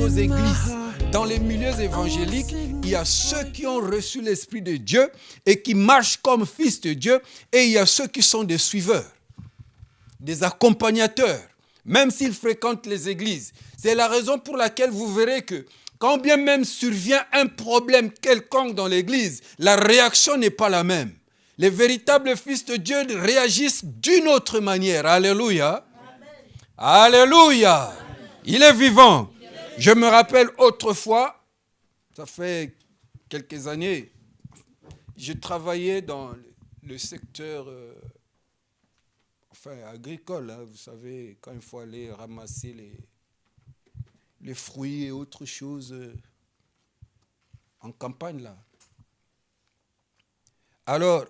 nos églises, dans les milieux évangéliques, il y a ceux qui ont reçu l'Esprit de Dieu et qui marchent comme fils de Dieu, et il y a ceux qui sont des suiveurs, des accompagnateurs, même s'ils fréquentent les églises. C'est la raison pour laquelle vous verrez que quand bien même survient un problème quelconque dans l'église, la réaction n'est pas la même. Les véritables fils de Dieu réagissent d'une autre manière. Alléluia. Amen. Alléluia. Amen. Il est vivant. Je me rappelle autrefois, ça fait quelques années, je travaillais dans le secteur agricole. Hein, vous savez, quand il faut aller ramasser les fruits et autres choses en campagne là. Alors,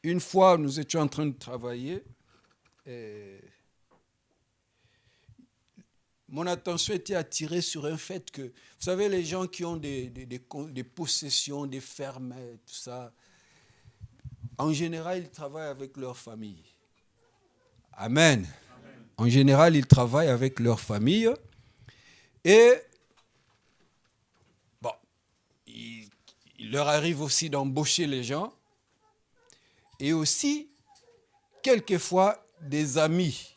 une fois, nous étions en train de travailler et mon attention était attirée sur un fait que, vous savez, les gens qui ont des possessions, des fermes, tout ça, en général, ils travaillent avec leur famille. Amen. Amen. En général, ils travaillent avec leur famille. Et, bon, il leur arrive aussi d'embaucher les gens. Et aussi, quelquefois, des amis,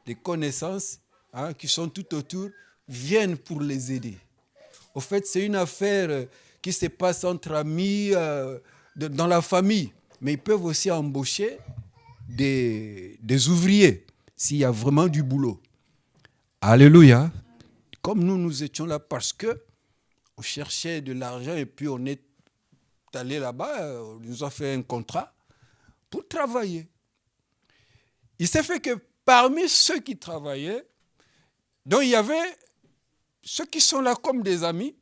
des connaissances qui sont tout autour, viennent pour les aider. Au fait, c'est une affaire qui se passe entre amis, dans la famille. Mais ils peuvent aussi embaucher des ouvriers, s'il y a vraiment du boulot. Alléluia. Comme nous étions là parce qu'on cherchait de l'argent et puis on est allé là-bas, on nous a fait un contrat pour travailler. Il s'est fait que parmi ceux qui travaillaient, donc il y avait ceux qui sont là comme des amis,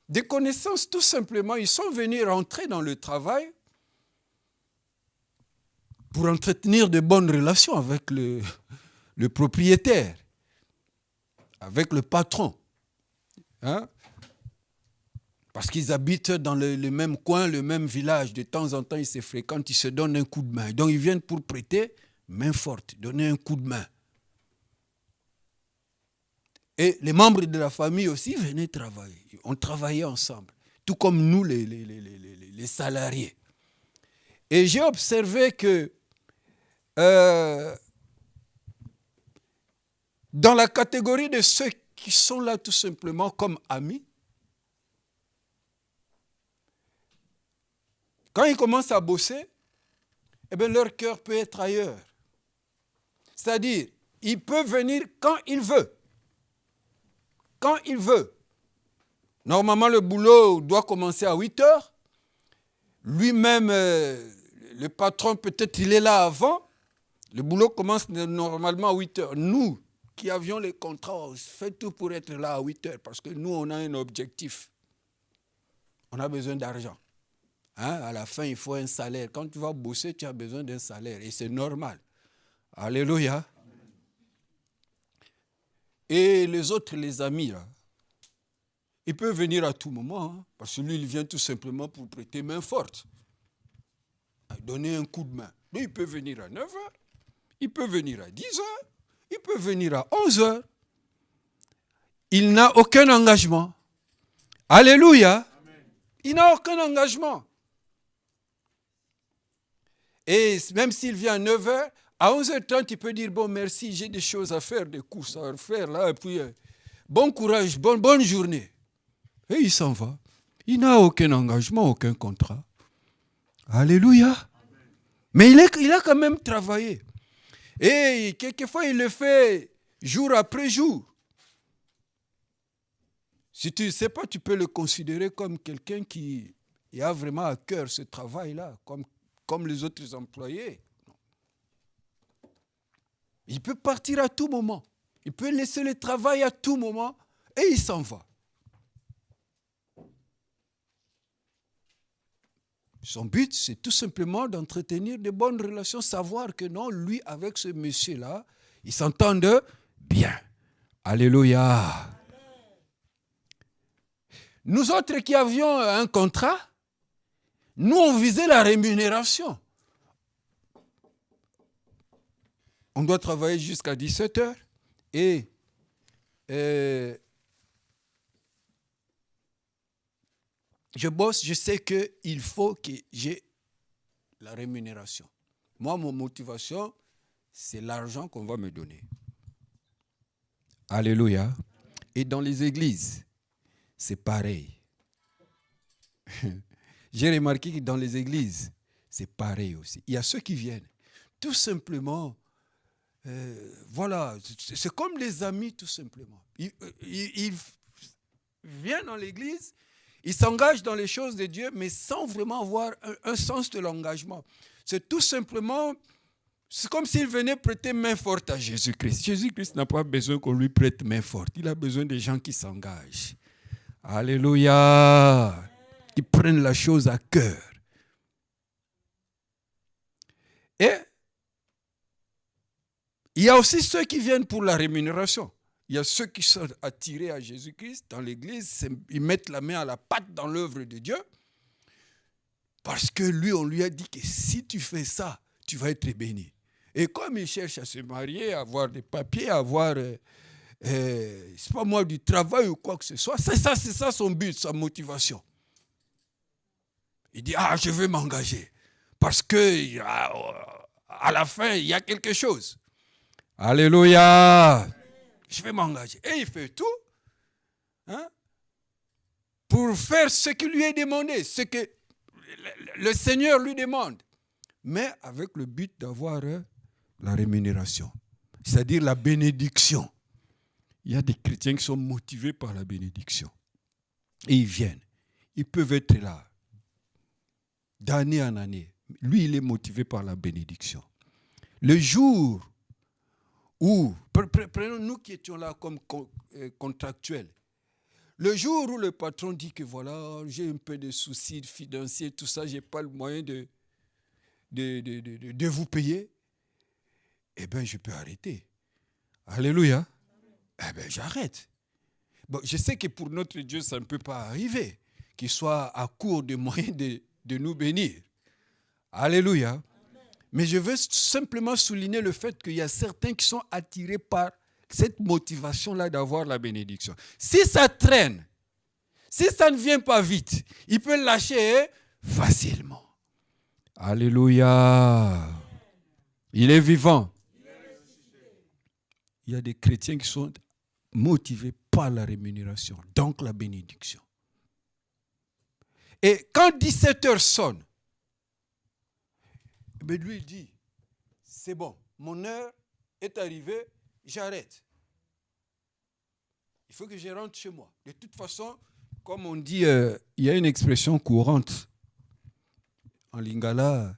des connaissances tout simplement, ils sont venus rentrer dans le travail pour entretenir de bonnes relations avec le propriétaire, avec le patron. Hein? Parce qu'ils habitent dans le même coin, le même village. De temps en temps, ils se fréquentent, ils se donnent un coup de main. Donc, ils viennent pour prêter main forte, donner un coup de main. Et les membres de la famille aussi venaient travailler. On travaillait ensemble, tout comme nous, les salariés. Et j'ai observé que dans la catégorie de ceux qui sont là tout simplement comme amis, quand ils commencent à bosser, eh bien, leur cœur peut être ailleurs. C'est-à-dire, il peut venir quand il veut. Quand il veut. Normalement, le boulot doit commencer à 8 heures. Lui-même, le patron, peut-être il est là avant. Le boulot commence normalement à 8 heures. Nous, qui avions les contrats, on fait tout pour être là à 8 heures parce que nous, on a un objectif. On a besoin d'argent. Hein? À la fin, il faut un salaire. Quand tu vas bosser, tu as besoin d'un salaire. Et c'est normal. Alléluia. Et les autres, les amis, là, ils peuvent venir à tout moment. Hein, parce que lui, il vient tout simplement pour prêter main forte. Donner un coup de main. Mais il peut venir à 9 heures. Il peut venir à 10 heures. Il peut venir à 11 heures. Il n'a aucun engagement. Alléluia. Amen. Il n'a aucun engagement. Et même s'il vient à 9 heures, à 11h30, il peut dire, bon, merci, j'ai des choses à faire, des courses à faire, là, et puis, bon courage, bonne journée. Et il s'en va. Il n'a aucun engagement, aucun contrat. Alléluia. Amen. Mais il a quand même travaillé. Et quelquefois, il le fait jour après jour. Si tu ne sais pas, tu peux le considérer comme quelqu'un qui a vraiment à cœur ce travail-là, comme les autres employés. Il peut partir à tout moment. Il peut laisser le travail à tout moment et il s'en va. Son but, c'est tout simplement d'entretenir de bonnes relations, savoir que non, lui, avec ce monsieur-là, ils s'entendent bien. Alléluia. Nous autres qui avions un contrat, nous, on visait la rémunération. On doit travailler jusqu'à 17 heures et je bosse, je sais qu'il faut que j'ai la rémunération. Moi, mon motivation, c'est l'argent qu'on va me donner. Alléluia. Et dans les églises, c'est pareil. J'ai remarqué que dans les églises, c'est pareil aussi. Il y a ceux qui viennent, tout simplement, voilà, c'est comme les amis, tout simplement. Ils viennent dans l'église, ils s'engagent dans les choses de Dieu, mais sans vraiment avoir un sens de l'engagement. C'est tout simplement, c'est comme s'il venait prêter main forte à Jésus-Christ. Jésus-Christ n'a pas besoin qu'on lui prête main forte. Il a besoin des gens qui s'engagent. Alléluia. Qui prennent la chose à cœur. Et il y a aussi ceux qui viennent pour la rémunération. Il y a ceux qui sont attirés à Jésus-Christ dans l'église, ils mettent la main à la pâte dans l'œuvre de Dieu. Parce que lui, on lui a dit que si tu fais ça, tu vas être béni. Et comme il cherche à se marier, à avoir des papiers, à avoir, c'est pas moi, du travail ou quoi que ce soit, c'est ça son but, sa motivation. Il dit, je vais m'engager. Parce que à la fin, il y a quelque chose. Alléluia. Je vais m'engager. Et il fait tout pour faire ce qui lui est demandé, ce que le Seigneur lui demande. Mais avec le but d'avoir la rémunération, c'est-à-dire la bénédiction. Il y a des chrétiens qui sont motivés par la bénédiction. Et ils viennent. Ils peuvent être là d'année en année. Lui, il est motivé par la bénédiction. Le jour où, prenons nous qui étions là comme contractuels, le jour où le patron dit que voilà, j'ai un peu de soucis financiers, tout ça, je n'ai pas le moyen de vous payer, eh bien, je peux arrêter. Alléluia. Eh bien, j'arrête. Bon, je sais que pour notre Dieu, ça ne peut pas arriver, qu'il soit à court de moyens de nous bénir. Alléluia. Amen. Mais je veux simplement souligner le fait qu'il y a certains qui sont attirés par cette motivation-là d'avoir la bénédiction. Si ça traîne, si ça ne vient pas vite, il peut lâcher facilement. Alléluia. Il est vivant. Il y a des chrétiens qui sont motivés par la rémunération, donc la bénédiction. Et quand 17h sonne, lui il dit, c'est bon, mon heure est arrivée, j'arrête. Il faut que je rentre chez moi. De toute façon, comme on dit, il y a une expression courante en lingala,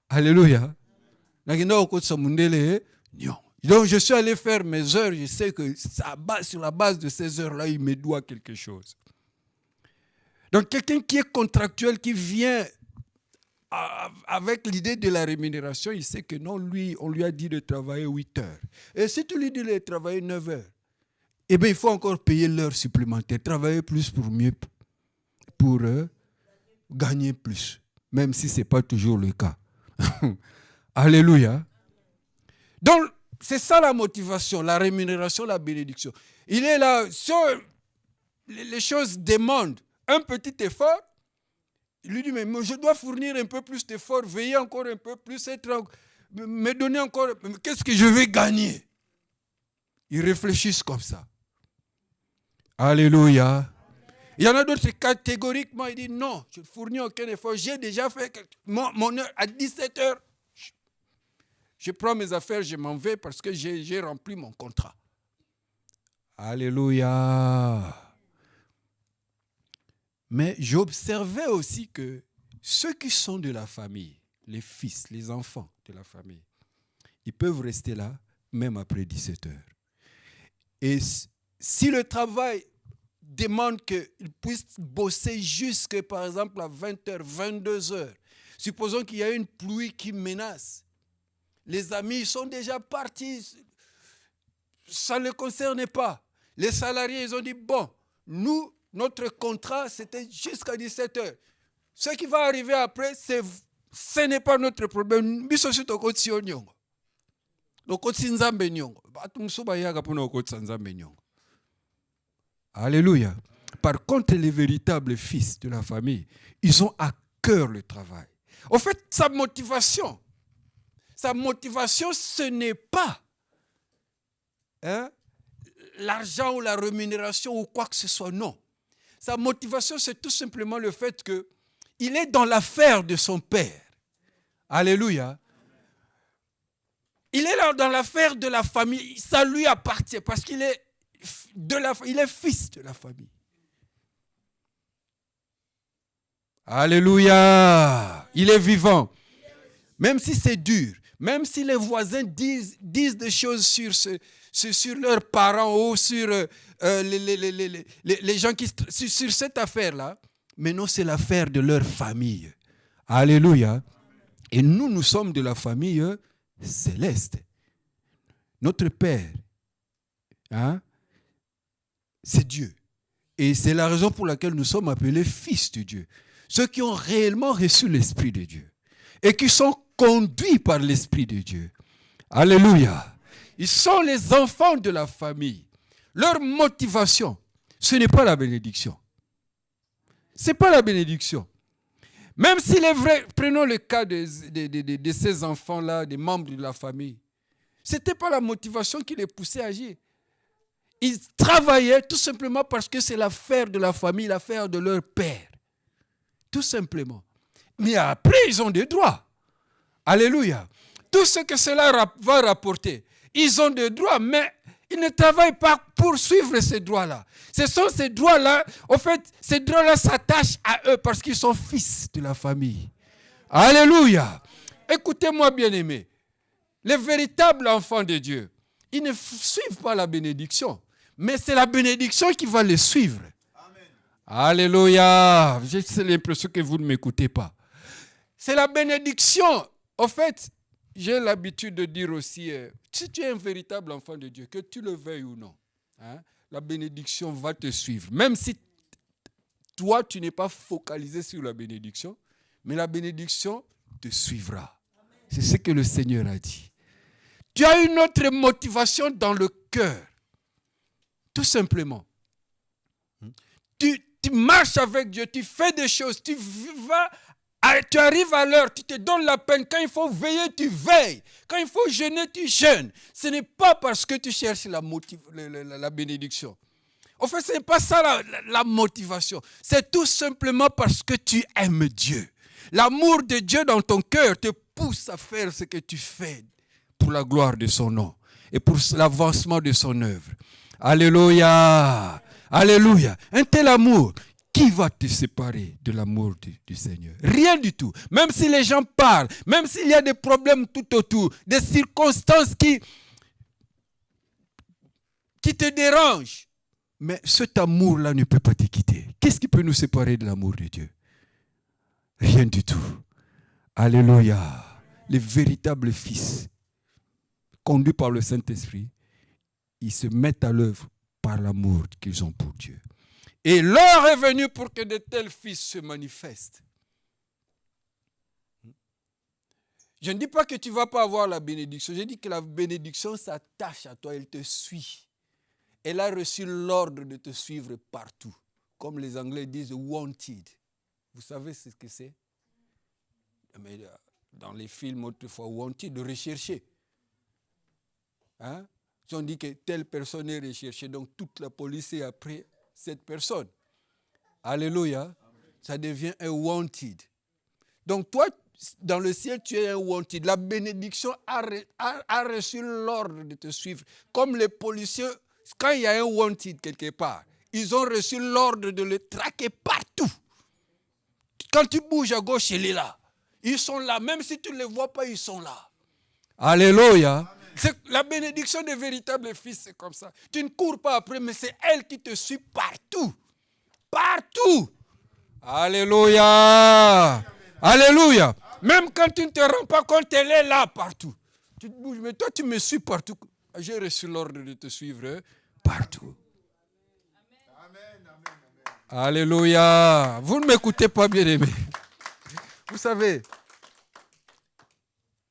alléluia. Donc je suis allé faire mes heures, je sais que sur la base de ces heures-là, il me doit quelque chose. Donc quelqu'un qui est contractuel, qui vient avec l'idée de la rémunération, il sait que non, lui, on lui a dit de travailler 8 heures. Et si tu lui dis de travailler 9 heures, eh bien il faut encore payer l'heure supplémentaire, travailler plus pour mieux, pour gagner plus, même si ce n'est pas toujours le cas. Alléluia. Donc, c'est ça la motivation, la rémunération, la bénédiction. Il est là, les choses demandent un petit effort. Il lui dit, mais je dois fournir un peu plus d'efforts, veiller encore un peu plus, me donner encore, qu'est-ce que je vais gagner? Ils réfléchissent comme ça. Alléluia. Il y en a d'autres qui catégoriquement, ils disent, non, je ne fournis aucun effort, j'ai déjà fait mon heure à 17h. Je prends mes affaires, je m'en vais parce que j'ai rempli mon contrat. Alléluia. Mais j'observais aussi que ceux qui sont de la famille, les fils, les enfants de la famille, ils peuvent rester là même après 17 heures. Et si le travail demande qu'ils puissent bosser jusque, par exemple, à 20h, 22h, supposons qu'il y a une pluie qui menace, les amis sont déjà partis, ça ne les concerne pas. Les salariés, ils ont dit, bon, nous, notre contrat, c'était jusqu'à 17h. Ce qui va arriver après, ce n'est pas notre problème. Alléluia. Par contre, les véritables fils de la famille, ils ont à cœur le travail. En fait, sa motivation, ce n'est pas l'argent ou la rémunération ou quoi que ce soit, non. Sa motivation, c'est tout simplement le fait qu'il est dans l'affaire de son père. Alléluia. Il est là dans l'affaire de la famille. Ça lui appartient parce qu'il est, il est fils de la famille. Alléluia. Il est vivant. Même si c'est dur, même si les voisins disent des choses sur leurs parents ou sur les gens qui sur cette affaire-là, mais non, c'est l'affaire de leur famille. Alléluia. Et nous sommes de la famille céleste. Notre Père, c'est Dieu. Et c'est la raison pour laquelle nous sommes appelés fils de Dieu. Ceux qui ont réellement reçu l'Esprit de Dieu et qui sont conduits par l'Esprit de Dieu. Alléluia. Ils sont les enfants de la famille. Leur motivation, ce n'est pas la bénédiction. Ce n'est pas la bénédiction. Même s'il est vrai, prenons le cas de ces enfants-là, des membres de la famille. Ce n'était pas la motivation qui les poussait à agir. Ils travaillaient tout simplement parce que c'est l'affaire de la famille, l'affaire de leur père. Tout simplement. Mais après, ils ont des droits. Alléluia. Tout ce que cela va rapporter, ils ont des droits, mais ils ne travaillent pas pour suivre ces droits-là. Ce sont ces droits-là, en fait, ces droits-là s'attachent à eux parce qu'ils sont fils de la famille. Alléluia. Écoutez-moi, bien-aimés. Les véritables enfants de Dieu, ils ne suivent pas la bénédiction, mais c'est la bénédiction qui va les suivre. Amen. Alléluia. J'ai l'impression que vous ne m'écoutez pas. C'est la bénédiction. En fait, j'ai l'habitude de dire aussi, si tu es un véritable enfant de Dieu, que tu le veuilles ou non, la bénédiction va te suivre. Même si toi, tu n'es pas focalisé sur la bénédiction, mais la bénédiction te suivra. C'est ce que le Seigneur a dit. Tu as une autre motivation dans le cœur. Tout simplement. Tu marches avec Dieu, tu fais des choses, tu arrives à l'heure, tu te donnes la peine. Quand il faut veiller, tu veilles. Quand il faut jeûner, tu jeûnes. Ce n'est pas parce que tu cherches la bénédiction. En fait, ce n'est pas ça la motivation. C'est tout simplement parce que tu aimes Dieu. L'amour de Dieu dans ton cœur te pousse à faire ce que tu fais pour la gloire de son nom et pour l'avancement de son œuvre. Alléluia. Alléluia. Un tel amour, qui va te séparer de l'amour du Seigneur? Rien du tout. Même si les gens parlent, même s'il y a des problèmes tout autour, des circonstances qui te dérangent, mais cet amour-là ne peut pas te quitter. Qu'est-ce qui peut nous séparer de l'amour de Dieu? Rien du tout. Alléluia. Les véritables fils, conduits par le Saint-Esprit, ils se mettent à l'œuvre par l'amour qu'ils ont pour Dieu. Et l'heure est venue pour que de tels fils se manifestent. Je ne dis pas que tu ne vas pas avoir la bénédiction. Je dis que la bénédiction s'attache à toi, elle te suit. Elle a reçu l'ordre de te suivre partout. Comme les Anglais disent, wanted. Vous savez ce que c'est? Mais dans les films autrefois, wanted, de rechercher. Ils ont dit que telle personne est recherchée, donc toute la police est après cette personne. Alléluia. Amen. Ça devient un wanted. Donc toi, dans le ciel, tu es un wanted. La bénédiction a reçu l'ordre de te suivre. Comme les policiers, quand il y a un wanted quelque part, ils ont reçu l'ordre de le traquer partout. Quand tu bouges à gauche, il est là. Ils sont là. Même si tu ne les vois pas, ils sont là. Alléluia. La bénédiction des véritables fils, c'est comme ça. Tu ne cours pas après, mais c'est elle qui te suit partout. Partout. Alléluia. Alléluia. Même quand tu ne te rends pas compte, elle est là partout. Tu te bouges, mais toi, tu me suis partout. J'ai reçu l'ordre de te suivre partout. Alléluia. Vous ne m'écoutez pas, bien-aimés. Vous savez,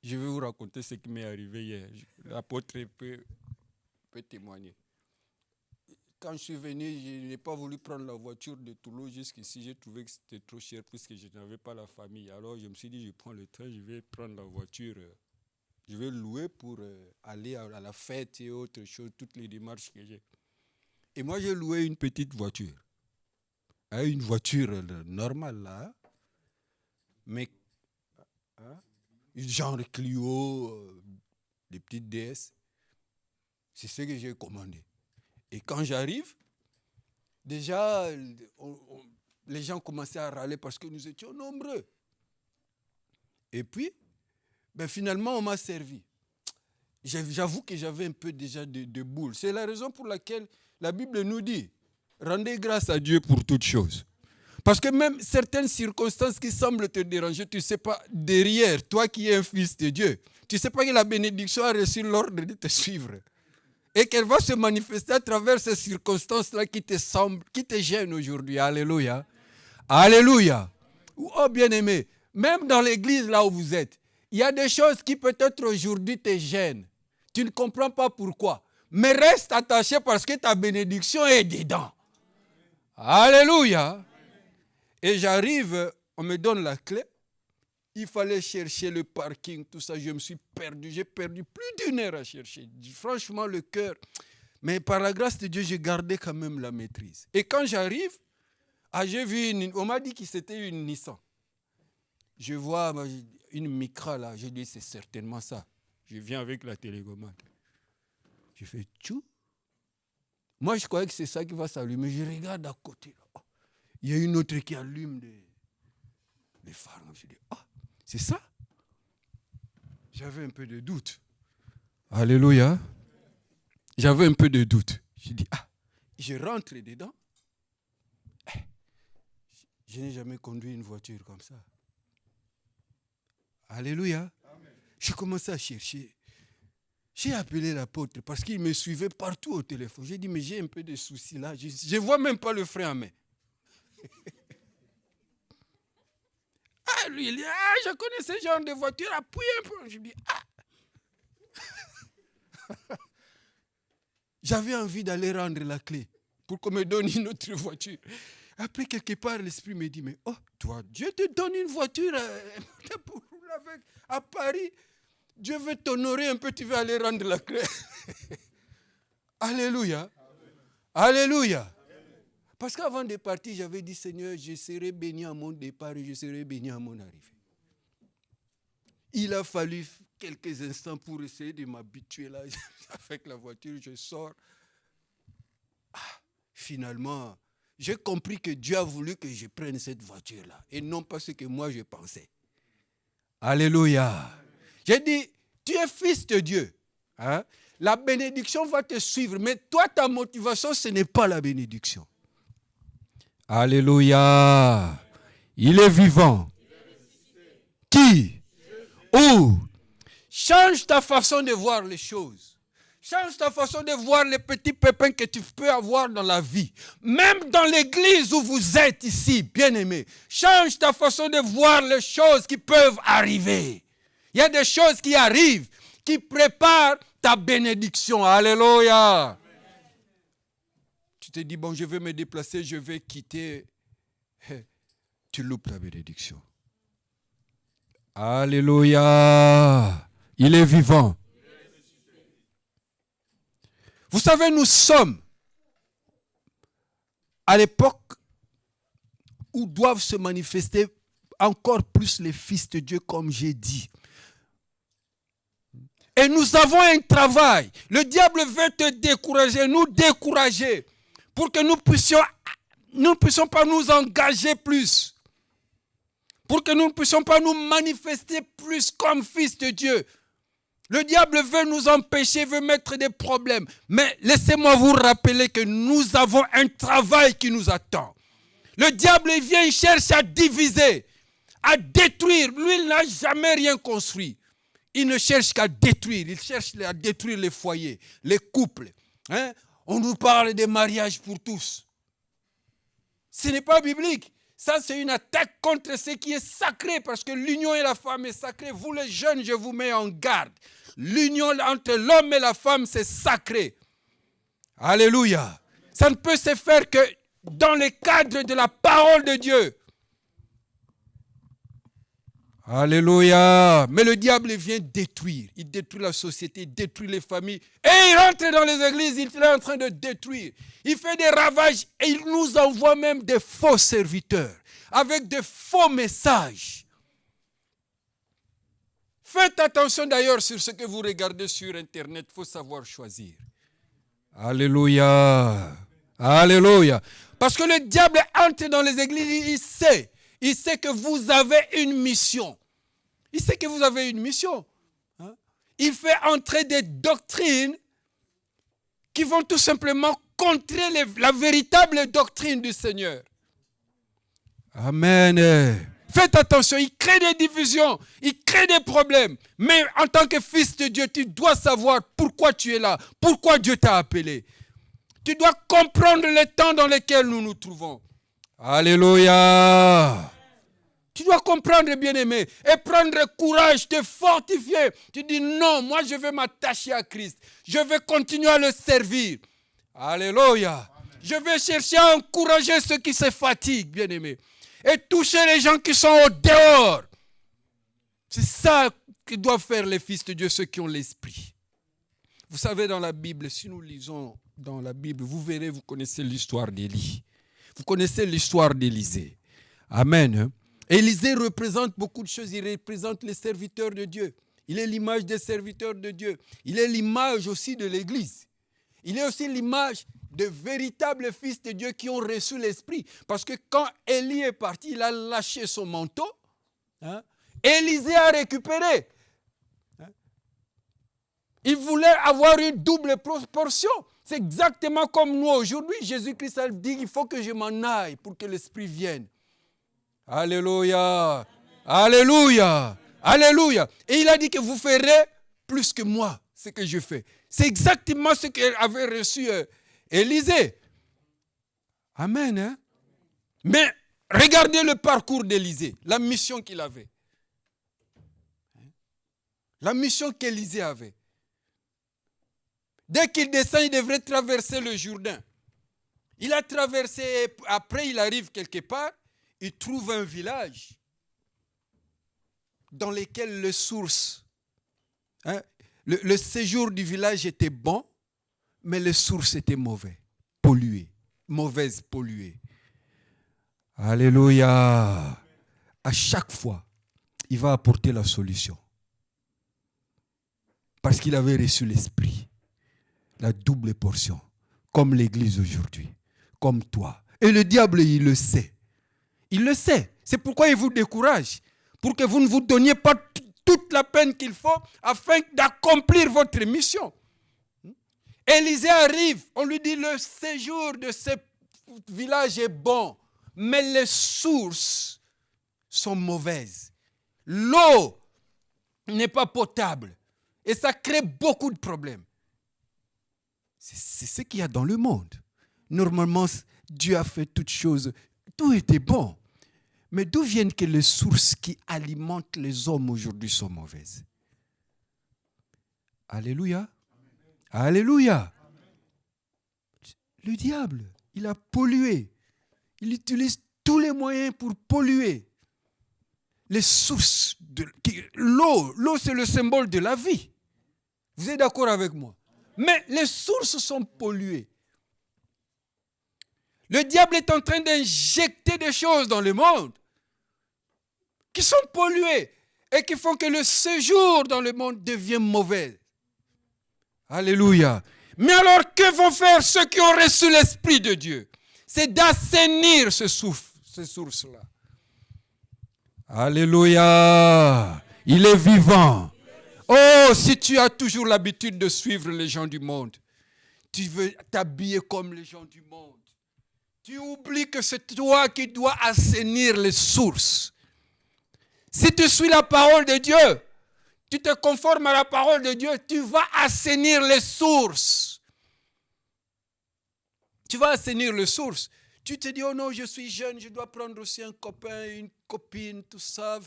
je vais vous raconter ce qui m'est arrivé hier. L'apôtre peut témoigner. quand je suis venu, je n'ai pas voulu prendre la voiture de Toulouse jusqu'ici. J'ai trouvé que c'était trop cher puisque je n'avais pas la famille. Alors je me suis dit, je prends le train, je vais prendre la voiture. Je vais louer pour aller à la fête et autres choses, toutes les démarches que j'ai. Et moi, j'ai loué une petite voiture. Une voiture normale, là. Mais, genre Clio, des petites DS. C'est ce que j'ai commandé. Et quand j'arrive, déjà, les gens commençaient à râler parce que nous étions nombreux. Et puis, finalement, on m'a servi. J'avoue que j'avais un peu déjà de boule. C'est la raison pour laquelle la Bible nous dit, rendez grâce à Dieu pour toutes choses. Parce que même certaines circonstances qui semblent te déranger, tu ne sais pas, derrière, toi qui es un fils de Dieu, tu ne sais pas que la bénédiction a reçu l'ordre de te suivre. Et qu'elle va se manifester à travers ces circonstances-là qui te gênent aujourd'hui. Alléluia. Alléluia. Oh bien-aimé, même dans l'église là où vous êtes, il y a des choses qui peut-être aujourd'hui te gênent. Tu ne comprends pas pourquoi. Mais reste attaché parce que ta bénédiction est dedans. Alléluia. Et j'arrive, on me donne la clé. Il fallait chercher le parking, tout ça. Je me suis perdu. J'ai perdu plus d'1 heure à chercher. Franchement, le cœur. Mais par la grâce de Dieu, j'ai gardé quand même la maîtrise. Et quand j'arrive, j'ai vu on m'a dit que c'était une Nissan. Je vois une Micra là. J'ai dit, c'est certainement ça. Je viens avec la télécommande. Je fais tchou. Moi, je croyais que c'est ça qui va s'allumer. Je regarde à côté. Là. Il y a une autre qui allume des phares. Je dis, c'est ça? J'avais un peu de doute. Alléluia. J'avais un peu de doute. Je dis, je rentre dedans. Je n'ai jamais conduit une voiture comme ça. Alléluia. Amen. J'ai commencé à chercher. J'ai appelé l'apôtre parce qu'il me suivait partout au téléphone. J'ai dit, mais j'ai un peu de soucis là. Je ne vois même pas le frein à main. Lui, il dit, je connais ce genre de voiture, appuie un peu. Je dis, J'avais envie d'aller rendre la clé pour qu'on me donne une autre voiture. Après, quelque part, l'esprit me dit, mais toi, Dieu te donne une voiture à Paris. Dieu veut t'honorer un peu, tu veux aller rendre la clé. Alléluia. Amen. Alléluia. Amen. Parce qu'avant de partir, j'avais dit, Seigneur, je serai béni à mon départ et je serai béni à mon arrivée. Il a fallu quelques instants pour essayer de m'habituer là. Avec la voiture, je sors. Finalement, j'ai compris que Dieu a voulu que je prenne cette voiture-là et non pas ce que moi je pensais. Alléluia. J'ai dit, tu es fils de Dieu. La bénédiction va te suivre, mais toi, ta motivation, ce n'est pas la bénédiction. Alléluia. Il est vivant. Qui? Où? Change ta façon de voir les choses. Change ta façon de voir les petits pépins que tu peux avoir dans la vie. Même dans l'église où vous êtes ici, bien-aimés. Change ta façon de voir les choses qui peuvent arriver. Il y a des choses qui arrivent, qui préparent ta bénédiction. Alléluia. Amen. Tu te dis, bon, je vais me déplacer, je vais quitter. Tu loupes la bénédiction. Alléluia. Il est vivant. Vous savez, nous sommes à l'époque où doivent se manifester encore plus les fils de Dieu, comme j'ai dit. Et nous avons un travail. Le diable veut te décourager, nous décourager, pour que nous ne puissions pas nous engager plus. Pour que nous ne puissions pas nous manifester plus comme fils de Dieu. Le diable veut nous empêcher, veut mettre des problèmes. Mais laissez-moi vous rappeler que nous avons un travail qui nous attend. Le diable vient, il cherche à diviser, à détruire. Lui, il n'a jamais rien construit. Il ne cherche qu'à détruire. Il cherche à détruire les foyers, les couples. On nous parle des mariages pour tous. Ce n'est pas biblique. Ça, c'est une attaque contre ce qui est sacré, parce que l'union et la femme est sacrée. Vous, les jeunes, je vous mets en garde. L'union entre l'homme et la femme, c'est sacré. Alléluia. Ça ne peut se faire que dans le cadre de la parole de Dieu. Alléluia. Mais le diable vient détruire. Il détruit la société, il détruit les familles. Et il rentre dans les églises, il est en train de détruire. Il fait des ravages et il nous envoie même des faux serviteurs avec de faux messages. Faites attention d'ailleurs sur ce que vous regardez sur Internet. Il faut savoir choisir. Alléluia. Alléluia. Parce que le diable entre dans les églises, il sait. Il sait que vous avez une mission. Il sait que vous avez une mission. Il fait entrer des doctrines qui vont tout simplement contrer la véritable doctrine du Seigneur. Amen. Faites attention, il crée des divisions, il crée des problèmes. Mais en tant que fils de Dieu, tu dois savoir pourquoi tu es là, pourquoi Dieu t'a appelé. Tu dois comprendre les temps dans lesquels nous nous trouvons. Alléluia. Tu dois comprendre, bien-aimé, et prendre courage, te fortifier. Tu dis non, moi je vais m'attacher à Christ. Je vais continuer à le servir. Alléluia. Je vais chercher à encourager ceux qui se fatiguent, bien-aimé. Et toucher les gens qui sont au dehors. C'est ça que doivent faire les fils de Dieu, ceux qui ont l'esprit. Vous savez, dans la Bible, si nous lisons dans la Bible, vous verrez, vous connaissez l'histoire d'Élie. Vous connaissez l'histoire d'Élisée. Amen. Élisée représente beaucoup de choses. Il représente les serviteurs de Dieu. Il est l'image des serviteurs de Dieu. Il est l'image aussi de l'Église. Il est aussi l'image de véritables fils de Dieu qui ont reçu l'Esprit. Parce que quand Élie est parti, il a lâché son manteau. Élisée a récupéré. Il voulait avoir une double portion. C'est exactement comme nous aujourd'hui. Jésus-Christ a dit qu'il faut que je m'en aille pour que l'Esprit vienne. Alléluia. Alléluia. Alléluia. Et il a dit que vous ferez plus que moi ce que je fais. C'est exactement ce qu'avait reçu Élisée. Amen. Hein? Mais regardez le parcours d'Élisée, la mission qu'il avait. La mission qu'Élisée avait. Dès qu'il descend, il devrait traverser le Jourdain. Il a traversé, après il arrive quelque part, il trouve un village dans lequel le séjour du village était bon, mais les sources étaient mauvaises, polluées. Alléluia. À chaque fois, il va apporter la solution. Parce qu'il avait reçu l'Esprit. La double portion. Comme l'Église aujourd'hui. Comme toi. Et le diable, il le sait. Il le sait. C'est pourquoi il vous décourage. Pour que vous ne vous donniez pas toute la peine qu'il faut afin d'accomplir votre mission. Élisée arrive. On lui dit le séjour de ce village est bon. Mais les sources sont mauvaises. L'eau n'est pas potable. Et ça crée beaucoup de problèmes. C'est ce qu'il y a dans le monde. Normalement, Dieu a fait toutes choses. Tout était bon. Mais d'où viennent que les sources qui alimentent les hommes aujourd'hui sont mauvaises? Alléluia. Alléluia. Le diable, il a pollué. Il utilise tous les moyens pour polluer. Les sources, l'eau c'est le symbole de la vie. Vous êtes d'accord avec moi? Mais les sources sont polluées. Le diable est en train d'injecter des choses dans le monde qui sont polluées et qui font que le séjour dans le monde devient mauvais. Alléluia. Mais alors, que vont faire ceux qui ont reçu l'Esprit de Dieu? C'est d'assainir ces sources-là. Alléluia. Il est vivant. Oh, si tu as toujours l'habitude de suivre les gens du monde, tu veux t'habiller comme les gens du monde. Tu oublies que c'est toi qui dois assainir les sources. Si tu suis la parole de Dieu, tu te conformes à la parole de Dieu, tu vas assainir les sources. Tu vas assainir les sources. Tu te dis, oh non, je suis jeune, je dois prendre aussi un copain, une copine, tout ça,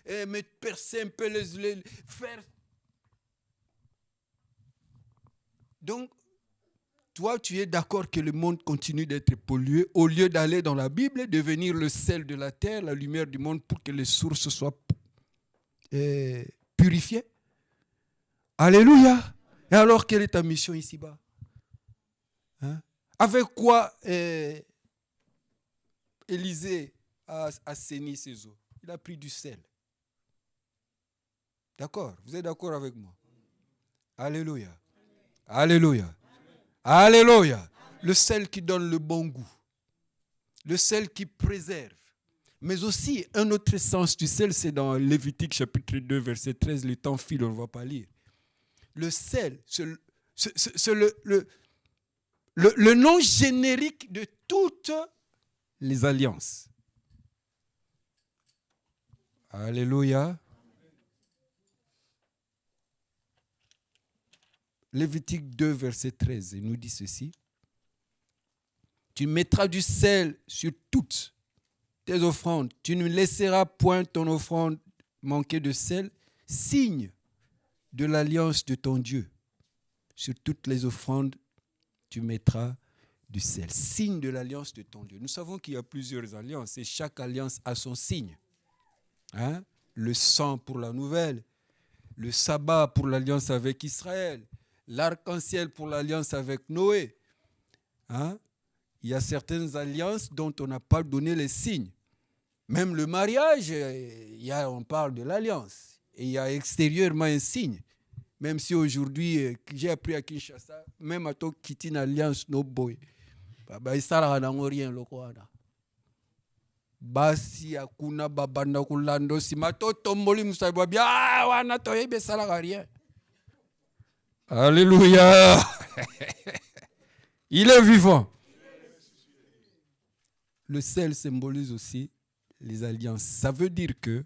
et me percer un peu les faire. Donc, Toi, tu es d'accord que le monde continue d'être pollué au lieu d'aller dans la Bible et devenir le sel de la terre, la lumière du monde pour que les sources soient purifiées. Alléluia. Et alors, quelle est ta mission ici-bas? Hein? Avec quoi Élisée a assaini ses eaux? Il a pris du sel. D'accord? Vous êtes d'accord avec moi? Alléluia. Alléluia. Alléluia. Le sel qui donne le bon goût. Le sel qui préserve. Mais aussi, un autre sens du sel, c'est dans Lévitique chapitre 2, verset 13. Le temps file, on ne va pas lire. Le sel, c'est le nom générique de toutes les alliances. Alléluia. Lévitique 2, verset 13, il nous dit ceci. Tu mettras du sel sur toutes tes offrandes. Tu ne laisseras point ton offrande manquer de sel, signe de l'alliance de ton Dieu. Sur toutes les offrandes, tu mettras du sel. Signe de l'alliance de ton Dieu. Nous savons qu'il y a plusieurs alliances et chaque alliance a son signe. Hein? Le sang pour la nouvelle, le sabbat pour l'alliance avec Israël, l'arc-en-ciel pour l'alliance avec Noé. Hein? Il y a certaines alliances dont on n'a pas donné les signes. Même le mariage, on parle de l'alliance. Et il y a extérieurement un signe. Même si aujourd'hui, j'ai appris à Kinshasa, même à toi quitter une alliance, no boy. Il sera dans rien, le quoi. Basi akuna babanda kulando simato tomboli musaiba bia wana toyebe sala rien. Alléluia. Il est vivant. Le sel symbolise aussi les alliances. Ça veut dire que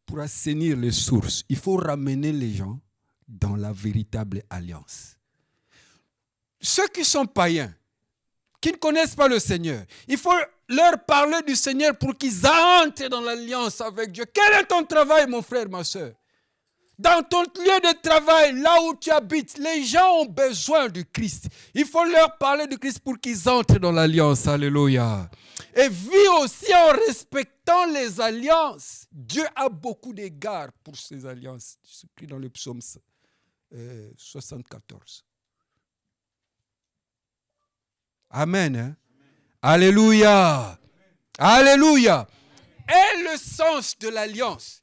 pour assainir les sources, il faut ramener les gens dans la véritable alliance. Ceux qui sont païens, qui ne connaissent pas le Seigneur, il faut leur parler du Seigneur pour qu'ils entrent dans l'alliance avec Dieu. Quel est ton travail, mon frère, ma soeur? Dans ton lieu de travail, là où tu habites, les gens ont besoin du Christ. Il faut leur parler du Christ pour qu'ils entrent dans l'alliance. Alléluia. Et vis aussi en respectant les alliances. Dieu a beaucoup d'égards pour ces alliances. C'est écrit dans le psaume 74. Amen. Hein? Alléluia. Alléluia. Et le sens de l'alliance.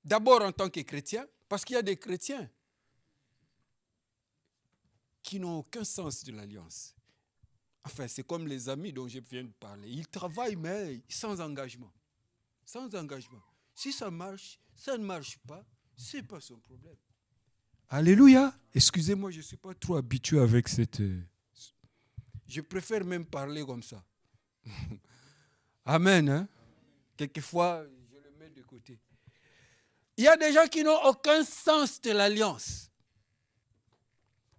D'abord en tant que chrétien, parce qu'il y a des chrétiens qui n'ont aucun sens de l'alliance. Enfin, c'est comme les amis dont je viens de parler. Ils travaillent, mais sans engagement. Sans engagement. Si ça marche, ça ne marche pas, ce n'est pas son problème. Alléluia. Excusez-moi, je ne suis pas trop habitué avec cette... Je préfère même parler comme ça. Amen. Hein? Quelquefois, je le mets de côté. Il y a des gens qui n'ont aucun sens de l'alliance.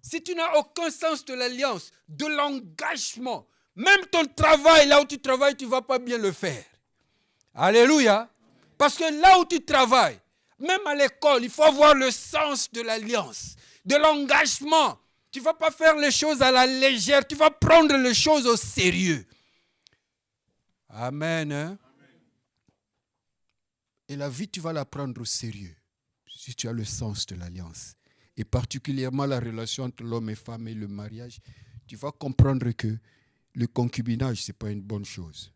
Si tu n'as aucun sens de l'alliance, de l'engagement, même ton travail, là où tu travailles, tu ne vas pas bien le faire. Alléluia. Parce que là où tu travailles, même à l'école, il faut avoir le sens de l'alliance, de l'engagement. Tu ne vas pas faire les choses à la légère, tu vas prendre les choses au sérieux. Amen. Hein? Et la vie, tu vas la prendre au sérieux si tu as le sens de l'alliance. Et particulièrement la relation entre l'homme et femme et le mariage, tu vas comprendre que le concubinage, ce n'est pas une bonne chose.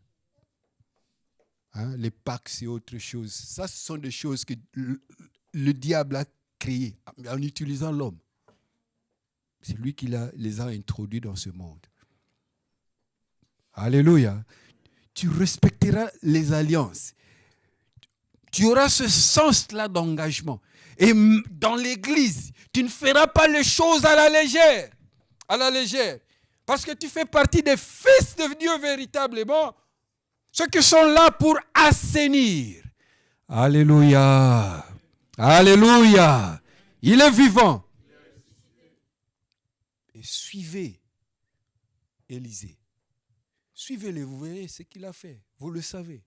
Hein? Les pactes, c'est autre chose. Ça, ce sont des choses que le diable a créées en utilisant l'homme. C'est lui qui les a introduits dans ce monde. Alléluia. Tu respecteras les alliances. Tu auras ce sens-là d'engagement. Et dans l'église, tu ne feras pas les choses à la légère. À la légère. Parce que tu fais partie des fils de Dieu véritablement. Ceux qui sont là pour assainir. Alléluia. Alléluia. Il est vivant. Et suivez Élisée. Suivez-le, vous verrez ce qu'il a fait. Vous le savez.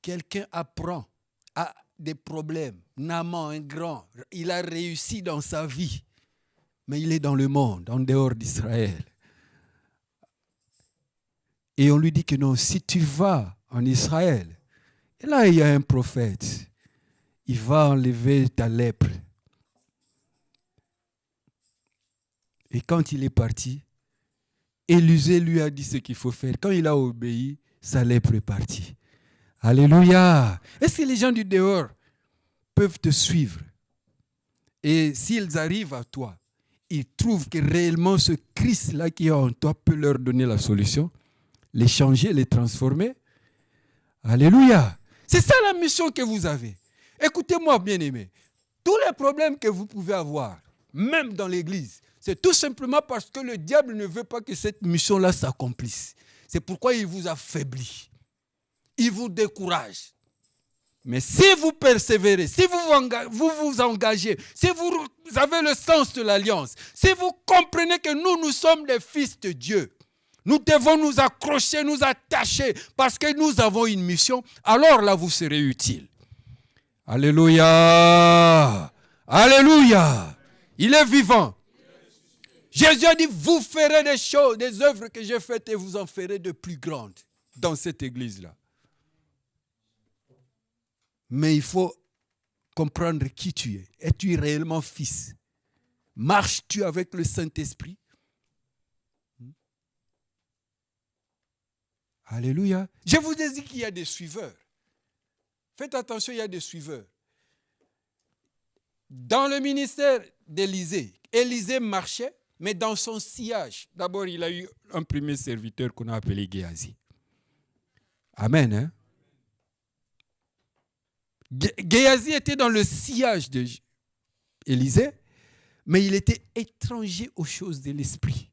Quelqu'un apprend des problèmes. Naaman, un grand, il a réussi dans sa vie. Mais il est dans le monde, en dehors d'Israël. Et on lui dit que non, si tu vas en Israël, et là il y a un prophète, il va enlever ta lèpre. Et quand il est parti, Élisée lui a dit ce qu'il faut faire. Quand il a obéi, sa lèpre est partie. Alléluia. Est-ce que les gens du dehors peuvent te suivre? Et s'ils arrivent à toi, ils trouvent que réellement ce Christ-là qui est en toi peut leur donner la solution, les changer, les transformer. Alléluia. C'est ça la mission que vous avez. Écoutez-moi, bien-aimés. Tous les problèmes que vous pouvez avoir, même dans l'église, c'est tout simplement parce que le diable ne veut pas que cette mission-là s'accomplisse. C'est pourquoi il vous affaiblit. Il vous décourage. Mais si vous persévérez, si vous vous engagez, si vous avez le sens de l'alliance, si vous comprenez que nous sommes des fils de Dieu, nous devons nous accrocher, nous attacher, parce que nous avons une mission, alors là, vous serez utile. Alléluia! Alléluia! Il est vivant. Jésus a dit, vous ferez des choses, des œuvres que j'ai faites et vous en ferez de plus grandes dans cette église-là. Mais il faut comprendre qui tu es. Es-tu réellement fils? Marches-tu avec le Saint-Esprit? Alléluia. Je vous ai dit qu'il y a des suiveurs. Faites attention, il y a des suiveurs. Dans le ministère d'Élisée, Élisée marchait, mais dans son sillage. D'abord, il a eu un premier serviteur qu'on a appelé Géasi. Amen. Hein? Géasi était dans le sillage d'Élisée, mais il était étranger aux choses de l'esprit.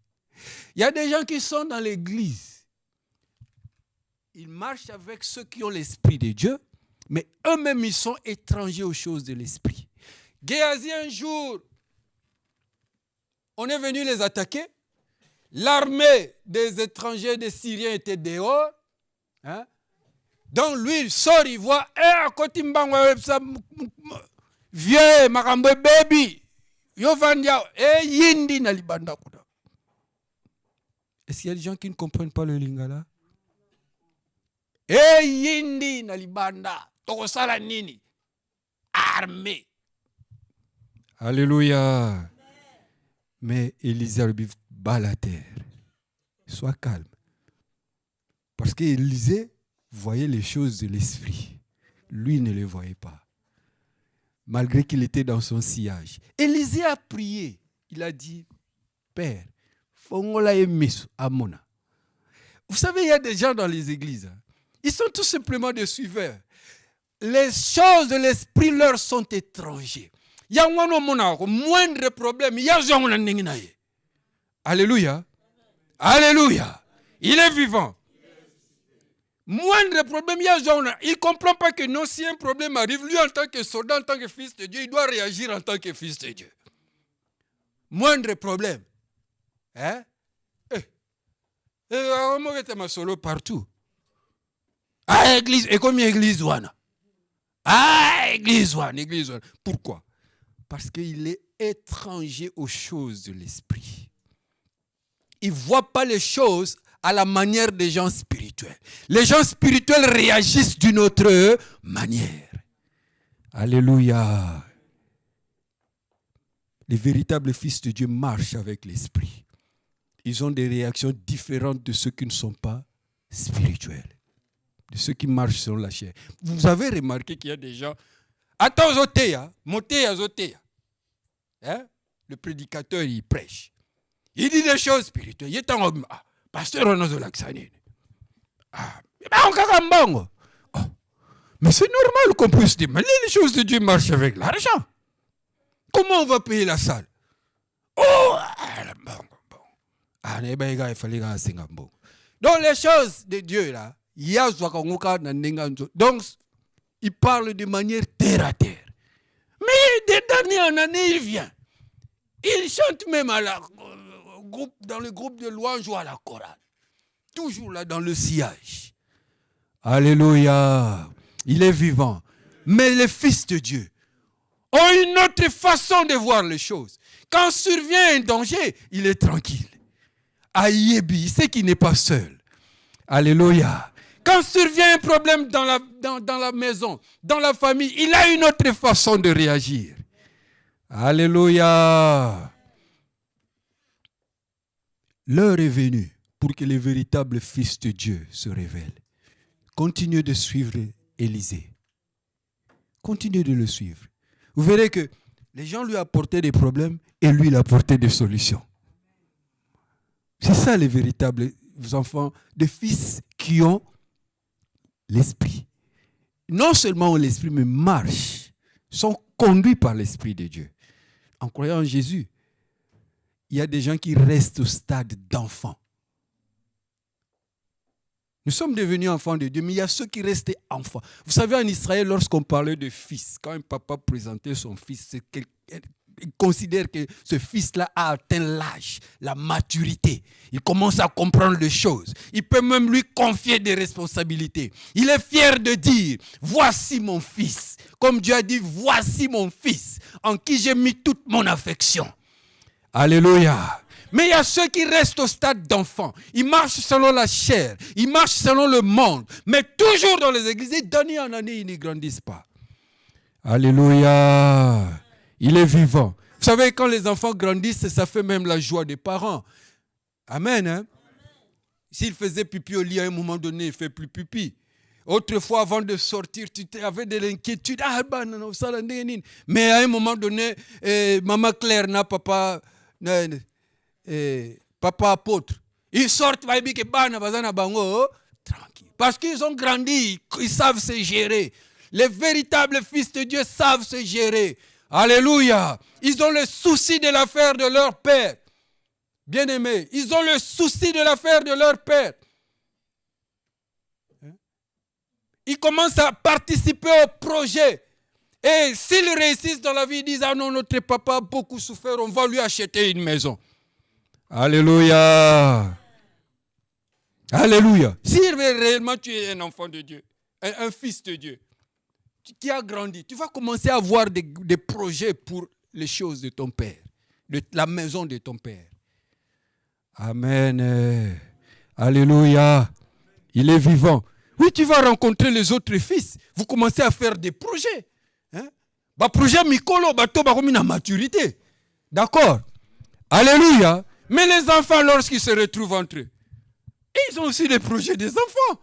Il y a des gens qui sont dans l'église. Ils marchent avec ceux qui ont l'esprit de Dieu, mais eux-mêmes, ils sont étrangers aux choses de l'esprit. Géasi, un jour, on est venu les attaquer. L'armée des étrangers, des Syriens était dehors. Hein? Donc lui, il sort, il voit, à côté vieux, marambo baby, yovandia, yindi na libanda. Est-ce qu'il y a des gens qui ne comprennent pas le lingala? Yindi na libanda, tokosala nini? Armée. Alléluia. Mais Élisée bat la terre. Sois calme. Parce qu'Élisée voyait les choses de l'esprit. Lui ne les voyait pas. Malgré qu'il était dans son sillage. Élisée a prié. Il a dit, Père, fongola emesu amona. Vous savez, il y a des gens dans les églises. Ils sont tout simplement des suiveurs. Les choses de l'esprit leur sont étrangères. Il y a un moindre problème. Il y a un Alléluia. Alléluia. Il est vivant. Moindre problème, il y a il ne comprend pas que non, si un problème arrive, lui en tant que soldat, en tant que fils de Dieu, il doit réagir en tant que fils de Dieu. Moindre problème. Hein? On solo partout. Ah, église, et combien église ouana? Ah, église ouana, église ouana. Pourquoi? Parce qu'il est étranger aux choses de l'esprit. Il ne voit pas les choses à la manière des gens spirituels. Les gens spirituels réagissent d'une autre manière. Alléluia. Les véritables fils de Dieu marchent avec l'esprit. Ils ont des réactions différentes de ceux qui ne sont pas spirituels, de ceux qui marchent sur la chair. Vous avez remarqué qu'il y a des gens... Attends, Zotéa, Motéa, Zotéa. Hein? Le prédicateur, il prêche. Il dit des choses spirituelles. Il est en pasteur, on a l'accès. Mais c'est normal qu'on puisse dire, mais les choses de Dieu marchent avec l'argent. Comment on va payer la salle? Donc les choses de Dieu, là, donc il parle de manière terre à terre. Mais d'année en année, il vient. Il chante même à dans le groupe de louanges ou à la chorale. Toujours là dans le sillage. Alléluia. Il est vivant. Mais les fils de Dieu ont une autre façon de voir les choses. Quand survient un danger, il est tranquille. Aïebi, il sait qu'il n'est pas seul. Alléluia. Quand survient un problème dans la maison, dans la famille, il a une autre façon de réagir. Alléluia. L'heure est venue pour que les véritables fils de Dieu se révèlent. Continuez de suivre Élisée. Continuez de le suivre. Vous verrez que les gens lui apportaient des problèmes et lui, il apportait des solutions. C'est ça les véritables enfants, des fils qui ont l'esprit. Non seulement ont l'esprit, mais marchent, sont conduits par l'Esprit de Dieu. En croyant en Jésus, il y a des gens qui restent au stade d'enfants. Nous sommes devenus enfants de Dieu, mais il y a ceux qui restaient enfants. Vous savez, en Israël, lorsqu'on parlait de fils, quand un papa présentait son fils, il considère que ce fils-là a atteint l'âge, la maturité. Il commence à comprendre les choses. Il peut même lui confier des responsabilités. Il est fier de dire, voici mon fils. Comme Dieu a dit, voici mon fils, en qui j'ai mis toute mon affection. Alléluia. Mais il y a ceux qui restent au stade d'enfant. Ils marchent selon la chair. Ils marchent selon le monde. Mais toujours dans les églises, d'année en année, ils ne grandissent pas. Alléluia. Il est vivant. Vous savez, quand les enfants grandissent, ça fait même la joie des parents. Amen. Hein? S'il faisait pipi au lit, à un moment donné, il ne fait plus pipi. Autrefois, avant de sortir, tu avais de l'inquiétude. Mais à un moment donné, maman Claire n'a papa... papa apôtre, ils sortent, tranquille. Parce qu'ils ont grandi, ils savent se gérer. Les véritables fils de Dieu savent se gérer. Alléluia. Ils ont le souci de l'affaire de leur père. Bien-aimés, ils ont le souci de l'affaire de leur père. Ils commencent à participer au projet. Et s'ils réussissent dans la vie, ils disent, ah non, notre papa a beaucoup souffert, on va lui acheter une maison. Alléluia. Alléluia. Si réellement tu es un enfant de Dieu, un fils de Dieu, qui a grandi, tu vas commencer à avoir des projets pour les choses de ton père, de la maison de ton père. Amen. Alléluia. Il est vivant. Oui, tu vas rencontrer les autres fils. Vous commencez à faire des projets. Projet Mikolo, na maturité. D'accord? Alléluia. Mais les enfants, lorsqu'ils se retrouvent entre eux, ils ont aussi des projets des enfants.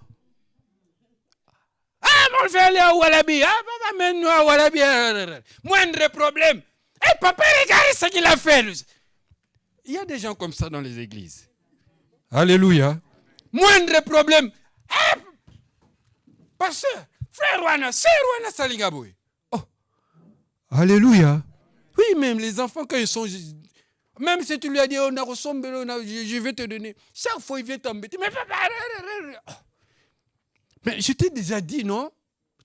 Ah, mon frère, aller à Walabi. Ah, papa, mène-nous à Walabi. Moindre problème. Eh, papa, regarde ce qu'il a fait. Il y a des gens comme ça dans les églises. Alléluia. Moindre problème. Eh, pasteur, frère Wana, sœur Wana Salingaboui. Alléluia. Oui, même les enfants, quand ils sont... Même si tu lui as dit, je vais te donner. Chaque fois, il vient t'embêter. Mais je t'ai déjà dit, non?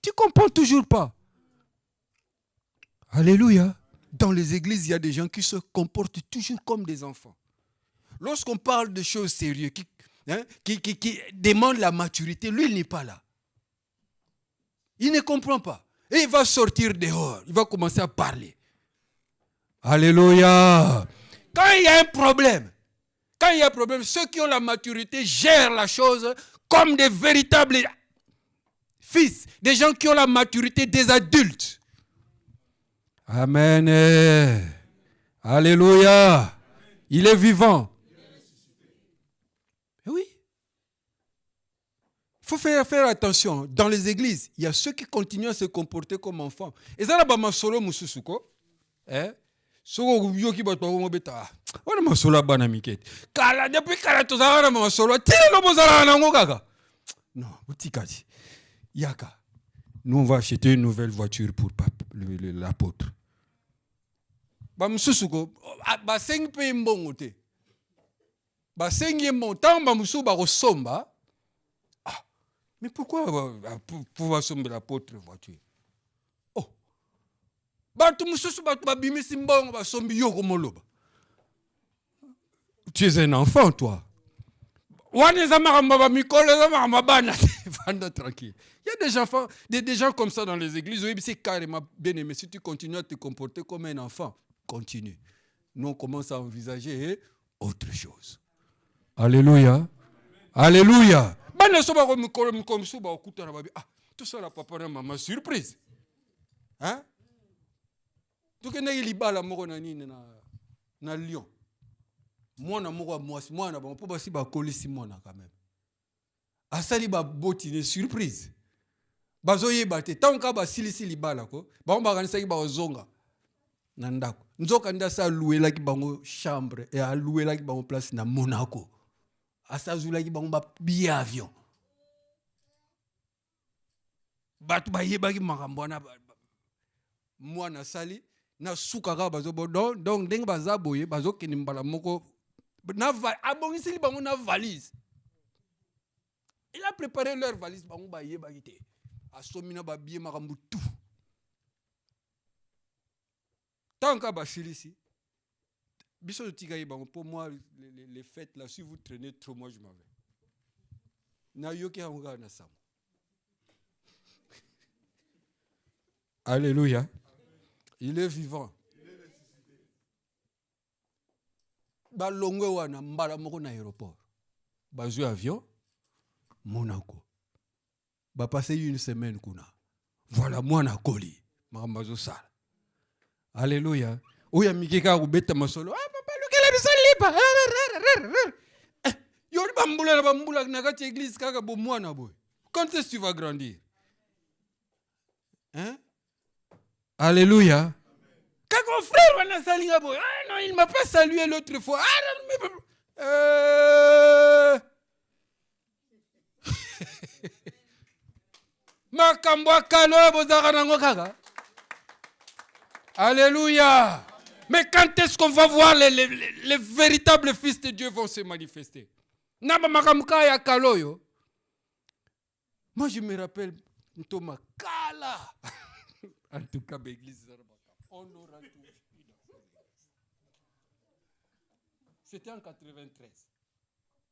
Tu ne comprends toujours pas. Alléluia. Dans les églises, il y a des gens qui se comportent toujours comme des enfants. Lorsqu'on parle de choses sérieuses, qui demandent la maturité, lui, il n'est pas là. Il ne comprend pas. Et il va sortir dehors. Il va commencer à parler. Alléluia. Quand il y a un problème, ceux qui ont la maturité gèrent la chose comme des véritables fils. Des gens qui ont la maturité des adultes. Amen. Alléluia. Il est vivant. Oui. Il faut faire attention. Dans les églises, il y a ceux qui continuent à se comporter comme enfants. Et ça, là, ma solo mususuko. Soko yoki ba to beta. Wana ma solo bana mikete. Kala depuis kala to za wana ma solo. Tire lo bozala na ngokaka. Non, utikati. Yaka. Nous on va acheter une nouvelle voiture pour l'apôtre. Ba mususuko ba seng pe mbongo te. Ba sengi montant ba musu ba kosomba. Mais pourquoi pouvoir somber l'apôtre voiture? Oh. Tu es un enfant, toi. Tranquille. Il y a des enfants, des gens comme ça dans les églises. Oui, c'est carrément bien aimé. Si tu continues à te comporter comme un enfant, continue. Nous, on commence à envisager autre chose. Alléluia. Alléluia. Tout ça, papa et maman, surprise. Hein? Tout le monde na Lyon. Moi, pour basi ba kolisi mona quand même. Asali ba botine surprise. Bazoye bate tanka ba silisi libala ko. Ba on ba kanisa ki ba ozonga. Na ndako. Nzoka ndasa louela ki bango chambre et a louela ki bango place na Monaco. Asazula ki bango ba billet avion. Batu ba yeba ki makambo na moi na sali na sukaka bazo donc ndenge baza boye bazo keni mbala moko na abongisi bango na valise. Il a préparé leur valise bango ba yeba kite. Asomina ba billet makambo tout. Tant qu'à Bachilisi, pour moi, les fêtes là, si vous traînez trop, moi je m'en vais. Alléluia. Il est vivant. Balongwe wana mbala moko na aéroport. Bazou avion, Monaco. Ba passer une semaine kuna. Voilà moi na koli. Makambazo sala. Alléluia. Oya mikeka kubeta masolo. Ah papa lokela bisalipa. Yori bambula na kati église kaka bo mwana boy. Quand est-ce que tu vas grandir? Hein? Alléluia. Quand mon frère wana salinga boy. Ah non, il m'a pas salué l'autre fois. Makambwa kalo bozaka nango kaka. Alléluia. Mais quand est-ce qu'on va voir les véritables fils de Dieu vont se manifester? Moi, je me rappelle Thomas Kala. En tout cas, l'église, on aura tout. C'était en 93.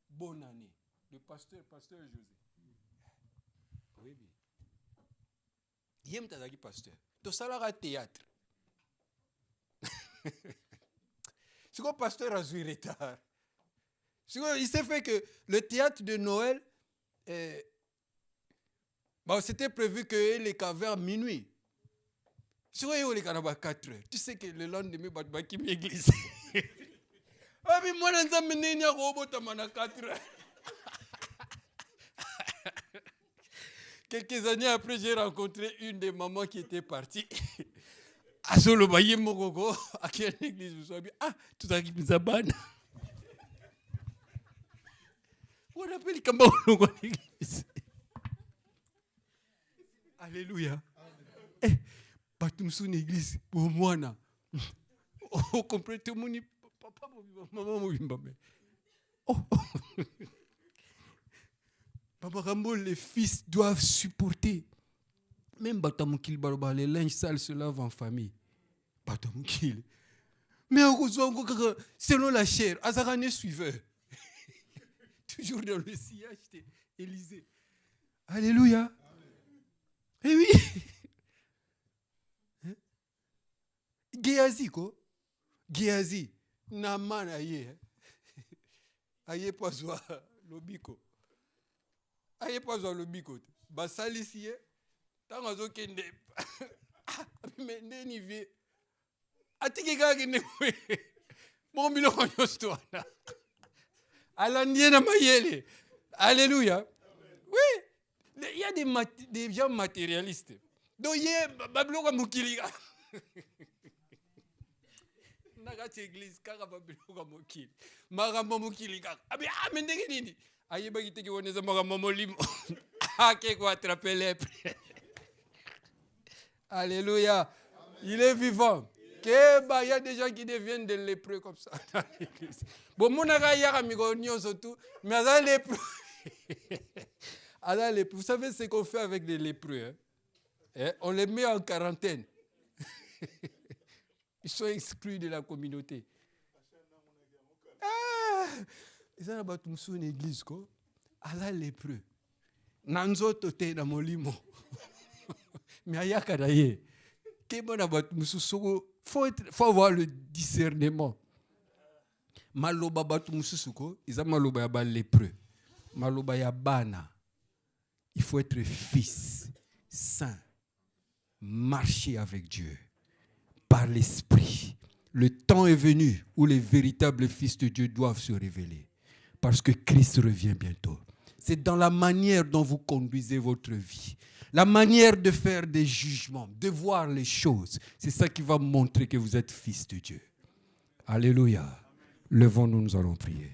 Bonne année. Le pasteur José. Oui, oui. Il y a un pasteur. Tout ça, là, théâtre. C'est quoi, pasteur a joué retard. Il s'est fait que le théâtre de Noël, c'était prévu que les vers minuit. Si vous voyez les 4 heures, tu sais que le lendemain, il y a une église. Ah, mais moi, je suis un robot à 4 heures. Quelques années après, j'ai rencontré une des mamans qui était partie. Azolo baye mokoko à quelle église vous soyez. Ah, tout à qui nous abonne. On appelle comme on l'église. Alléluia. Eh, pas tout une église pour moi na. Oh, comprenez tout le monde. Papa, maman, oh. Papa Rambo, les fils doivent supporter. Même Batamukil Baroba, les linges sales se lavent en famille. Batamukil. Mais selon la chair, Azarane suiveur. Toujours dans le sillage d'Élysée. Alléluia. Eh oui. Géazi, quoi. Géazi. Naman aye. Aye poiswa lobiko. Aye poiswa lobiko. Basalisi. Tangazo kende. Mais neni vie. Atiki kagene. Mon biloko nyostwa. Alandie na mayele. Alléluia. Oui. Il y a des gens matérialistes. Donc il y a babiloko mukiliga. Nagati église kaka babiloko mukili. Magambo mukili kaka. Mais ndenge nini? Ayeba kiteki woneza magambo molimo. Ake ko attraper lèpre. Alléluia. Il est vivant. Il y a des gens qui deviennent des lépreux comme ça dans l'église. Bon, mon surtout, mais à lépreux. Vous savez ce qu'on fait avec les lépreux? Hein? On les met en quarantaine. Ils sont exclus de la communauté. Ils ont une église, ala lépreux. Nanzo tote na molimo. Mais ayaka daye. Faut avoir le discernement. Maloba batu mususuko, ils ont maloba ya lépreux. Maloba ya bana. Il faut être fils saint. Marcher avec Dieu par l'esprit. Le temps est venu où les véritables fils de Dieu doivent se révéler. Parce que Christ revient bientôt. C'est dans la manière dont vous conduisez votre vie. La manière de faire des jugements, de voir les choses. C'est ça qui va montrer que vous êtes fils de Dieu. Alléluia. Levons-nous, nous allons prier.